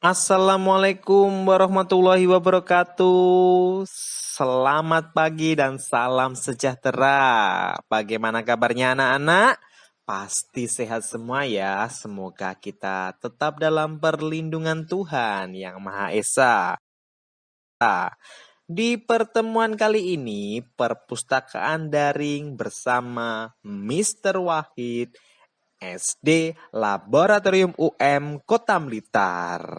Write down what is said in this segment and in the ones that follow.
Assalamualaikum warahmatullahi wabarakatuh. Selamat pagi dan salam sejahtera. Bagaimana kabarnya anak-anak? Pasti sehat semua ya. Semoga kita tetap dalam perlindungan Tuhan Yang Maha Esa. Di pertemuan kali ini, perpustakaan daring bersama Mr. Wahid, SD Laboratorium UM Kota Blitar.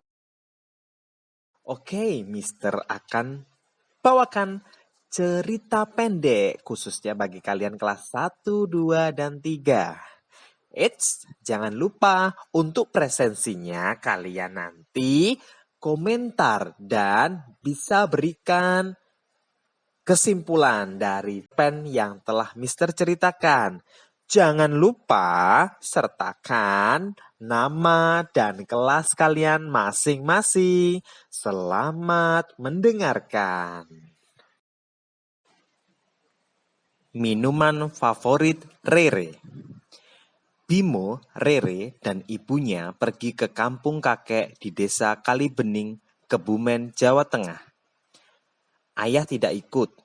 Oke, Mister akan bawakan cerita pendek khususnya bagi kalian kelas 1, 2, dan 3. Eits, jangan lupa untuk presensinya kalian nanti komentar dan bisa berikan kesimpulan dari pen yang telah Mister ceritakan. Jangan lupa sertakan nama dan kelas kalian masing-masing. Selamat mendengarkan. Minuman favorit Rere. Bimo, Rere, dan ibunya pergi ke kampung kakek di desa Kalibening, Kebumen, Jawa Tengah. Ayah tidak ikut.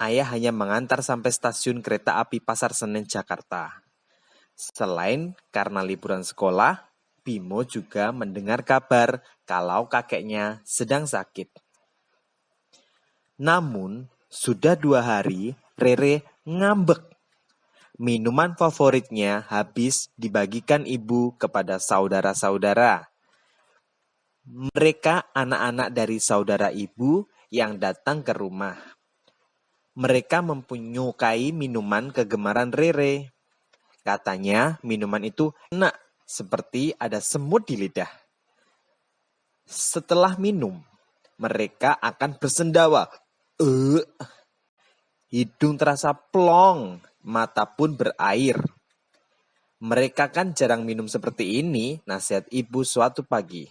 Ayah hanya mengantar sampai stasiun kereta api Pasar Senen, Jakarta. Selain karena liburan sekolah, Bimo juga mendengar kabar kalau kakeknya sedang sakit. Namun, sudah 2 hari Rere ngambek. Minuman favoritnya habis dibagikan ibu kepada saudara-saudara. Mereka anak-anak dari saudara ibu yang datang ke rumah. Mereka mempunyai minuman kegemaran Rere. Katanya minuman itu enak, seperti ada semut di lidah. Setelah minum, mereka akan bersendawa. Hidung terasa plong, mata pun berair. Mereka kan jarang minum seperti ini, nasihat ibu suatu pagi.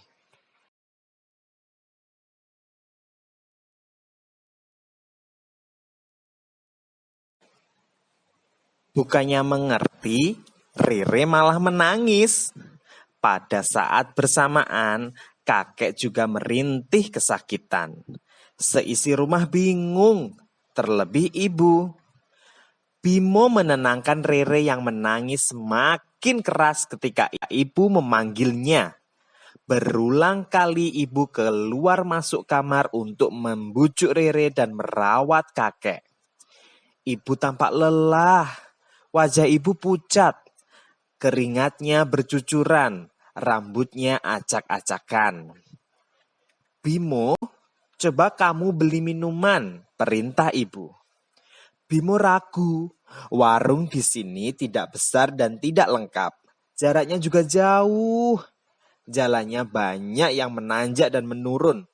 Bukannya mengerti, Rere malah menangis. Pada saat bersamaan, kakek juga merintih kesakitan. Seisi rumah bingung, terlebih ibu. Bimo menenangkan Rere yang menangis semakin keras ketika ibu memanggilnya. Berulang kali ibu keluar masuk kamar untuk membujuk Rere dan merawat kakek. Ibu tampak lelah, wajah ibu pucat, keringatnya bercucuran, rambutnya acak-acakan. Bimo, coba kamu beli minuman, perintah ibu. Bimo ragu, warung di sini tidak besar dan tidak lengkap. Jaraknya juga jauh. Jalannya banyak yang menanjak dan menurun.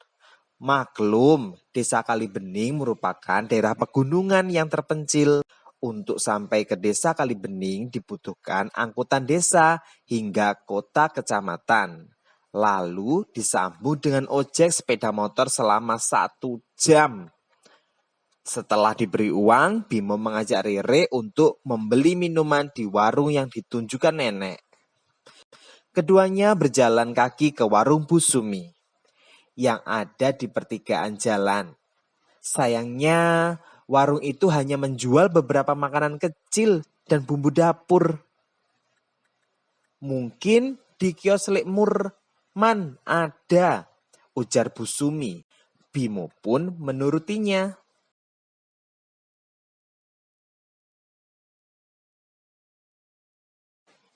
Maklum, desa Kalibening merupakan daerah pegunungan yang terpencil. Untuk sampai ke desa Kalibening dibutuhkan angkutan desa hingga kota kecamatan. Lalu disambut dengan ojek sepeda motor selama 1 jam. Setelah diberi uang, Bimo mengajak Rere untuk membeli minuman di warung yang ditunjukkan nenek. Keduanya berjalan kaki ke warung Bu Sumi yang ada di pertigaan jalan. Sayangnya, warung itu hanya menjual beberapa makanan kecil dan bumbu dapur. Mungkin di kios Lek Murman ada, ujar Bu Sumi. Bimo pun menurutinya.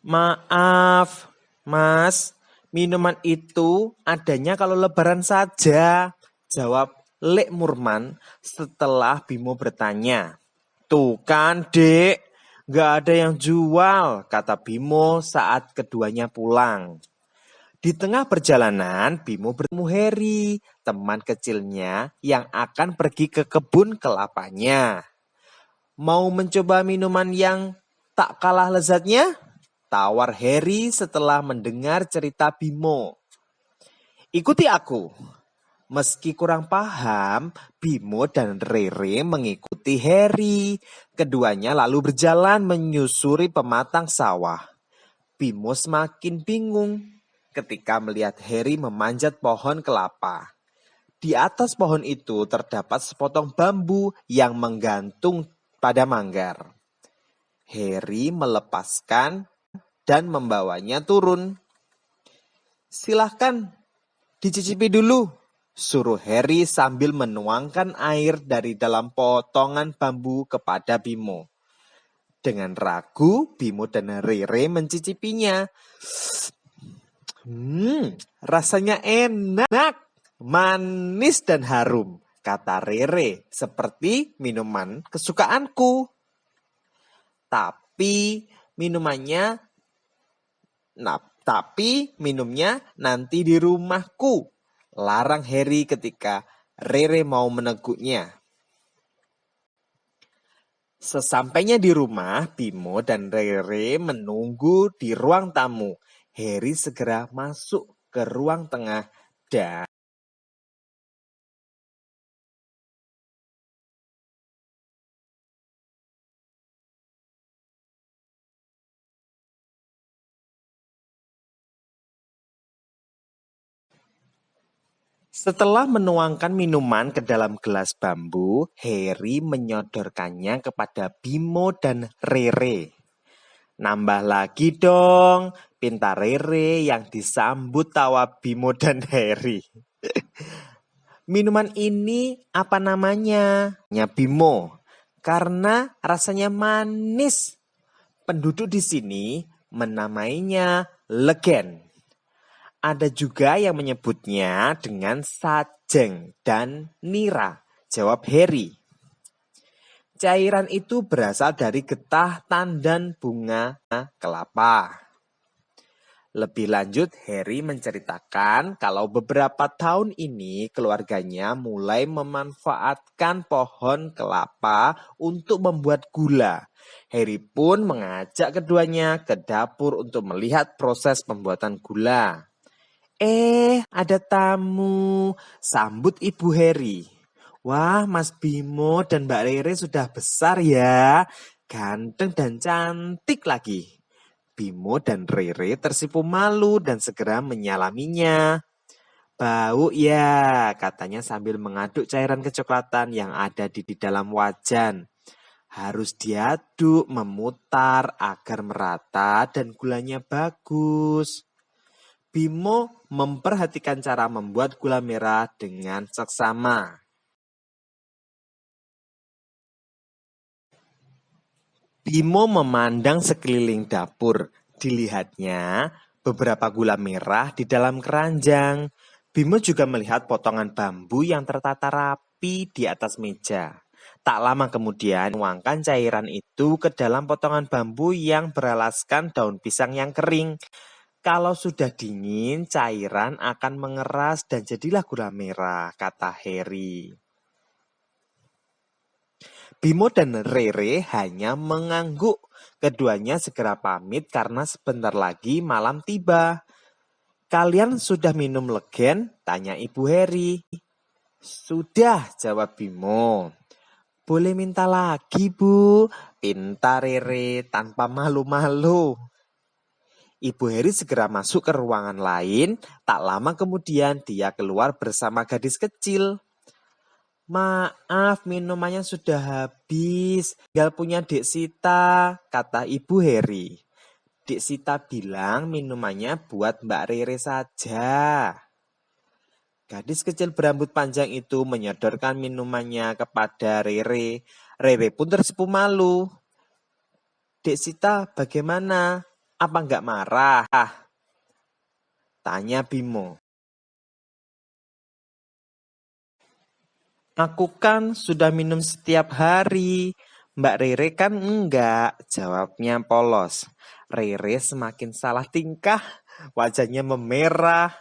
Maaf, Mas, minuman itu adanya kalau lebaran saja, jawab Lek Murman setelah Bimo bertanya. Tuh kan, Dek, gak ada yang jual, kata Bimo saat keduanya pulang. Di tengah perjalanan, Bimo bertemu Heri, teman kecilnya yang akan pergi ke kebun kelapanya. Mau mencoba minuman yang tak kalah lezatnya? Tawar Heri setelah mendengar cerita Bimo. Ikuti aku. Meski kurang paham, Bimo dan Rere mengikuti Heri. Keduanya lalu berjalan menyusuri pematang sawah. Bimo semakin bingung. ketika melihat Harry memanjat pohon kelapa. Di atas pohon itu terdapat sepotong bambu yang menggantung pada manggar. Harry melepaskan dan membawanya turun. "Silahkan dicicipi dulu," suruh Harry sambil menuangkan air dari dalam potongan bambu kepada Bimo. Dengan ragu, Bimo dan Rere mencicipinya. Rasanya enak, manis dan harum, kata Rere, seperti minuman kesukaanku. Tapi minumnya nanti di rumahku, larang Harry ketika Rere mau meneguknya. Sesampainya di rumah, Bimo dan Rere menunggu di ruang tamu. Harry segera masuk ke ruang tengah dan setelah menuangkan minuman ke dalam gelas bambu, Harry menyodorkannya kepada Bimo dan Rere. "Nambah lagi dong," pinta Rere yang disambut tawa Bimo dan Harry. "Minuman ini apa namanya?" Nya Bimo. "Karena rasanya manis. Penduduk di sini menamainya Legen. Ada juga yang menyebutnya dengan sajeng dan nira," jawab Harry. "Cairan itu berasal dari getah tandan bunga kelapa." Lebih lanjut, Harry menceritakan kalau beberapa tahun ini keluarganya mulai memanfaatkan pohon kelapa untuk membuat gula. Harry pun mengajak keduanya ke dapur untuk melihat proses pembuatan gula. Ada tamu," sambut Ibu Harry. "Wah, Mas Bimo dan Mbak Rere sudah besar ya, ganteng dan cantik lagi." Bimo dan Rere tersipu malu dan segera menyalaminya. "Bau ya," katanya sambil mengaduk cairan kecoklatan yang ada di dalam wajan. "Harus diaduk, memutar agar merata dan gulanya bagus." Bimo memperhatikan cara membuat gula merah dengan seksama. Bimo memandang sekeliling dapur. Dilihatnya beberapa gula merah di dalam keranjang. Bimo juga melihat potongan bambu yang tertata rapi di atas meja. Tak lama kemudian, menuangkan cairan itu ke dalam potongan bambu yang beralaskan daun pisang yang kering. "Kalau sudah dingin, cairan akan mengeras dan jadilah gula merah," kata Harry. Bimo dan Rere hanya mengangguk. Keduanya segera pamit karena sebentar lagi malam tiba. "Kalian sudah minum Legen?" tanya Ibu Harry. "Sudah," jawab Bimo. "Boleh minta lagi, Bu?" pinta Rere tanpa malu-malu. Ibu Harry segera masuk ke ruangan lain. Tak lama kemudian dia keluar bersama gadis kecil. "Maaf, minumannya sudah habis. Tinggal punya Dek Sita," kata Ibu Harry. Dek Sita bilang minumannya buat Mbak Rere saja. Gadis kecil berambut panjang itu menyodorkan minumannya kepada Rere. Rere pun tersipu malu. "Dek Sita bagaimana? Apa enggak marah?" tanya Bimo. "Aku kan sudah minum setiap hari. Mbak Rere kan enggak," jawabnya polos. Rere semakin salah tingkah, wajahnya memerah.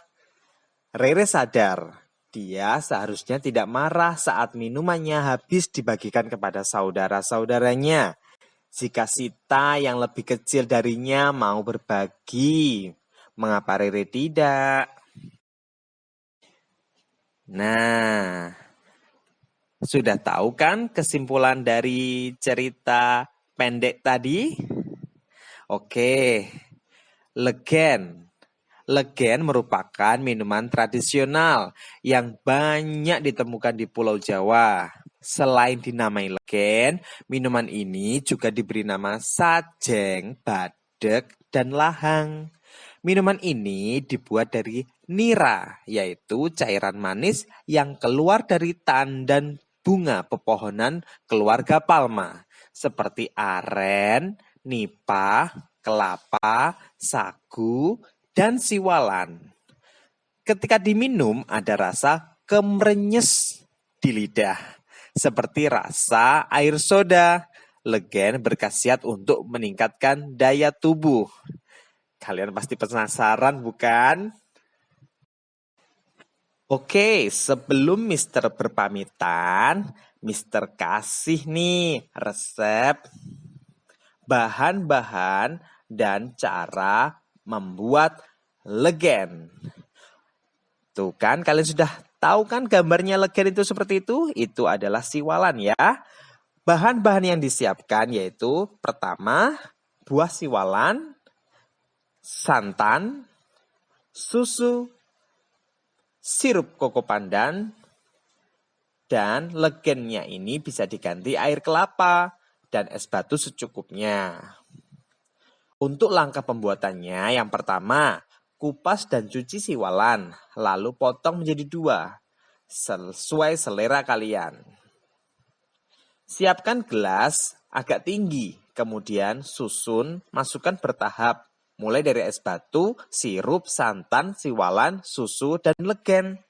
Rere sadar, dia seharusnya tidak marah saat minumannya habis dibagikan kepada saudara-saudaranya. Jika Sita yang lebih kecil darinya mau berbagi, mengapa Rere tidak? Nah, sudah tahu kan kesimpulan dari cerita pendek tadi? Oke, Legen. Legen merupakan minuman tradisional yang banyak ditemukan di Pulau Jawa. Selain dinamai legen, minuman ini juga diberi nama sajeng, badek, dan lahang. Minuman ini dibuat dari nira, yaitu cairan manis yang keluar dari tandan bunga pepohonan keluarga palma, seperti aren, nipah, kelapa, sagu, dan siwalan. Ketika diminum ada rasa kemrenyes di lidah, seperti rasa air soda. Legen berkhasiat untuk meningkatkan daya tubuh. Kalian pasti penasaran, bukan? Oke, sebelum Mister berpamitan, Mister kasih nih resep, bahan-bahan, dan cara membuat legen. Tuh kan, kalian sudah tahu kan gambarnya legen itu seperti itu? Itu adalah siwalan ya. Bahan-bahan yang disiapkan yaitu pertama, buah siwalan, santan, susu, sirup koko pandan, dan legennya ini bisa diganti air kelapa dan es batu secukupnya. Untuk langkah pembuatannya, yang pertama, kupas dan cuci siwalan, lalu potong menjadi 2, sesuai selera kalian. Siapkan gelas agak tinggi, kemudian susun, masukkan bertahap, mulai dari es batu, sirup, santan, siwalan, susu, dan legen.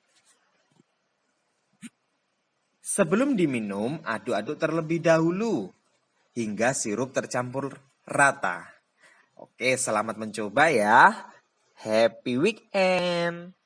Sebelum diminum, aduk-aduk terlebih dahulu hingga sirup tercampur rata. Oke, selamat mencoba ya. Happy weekend.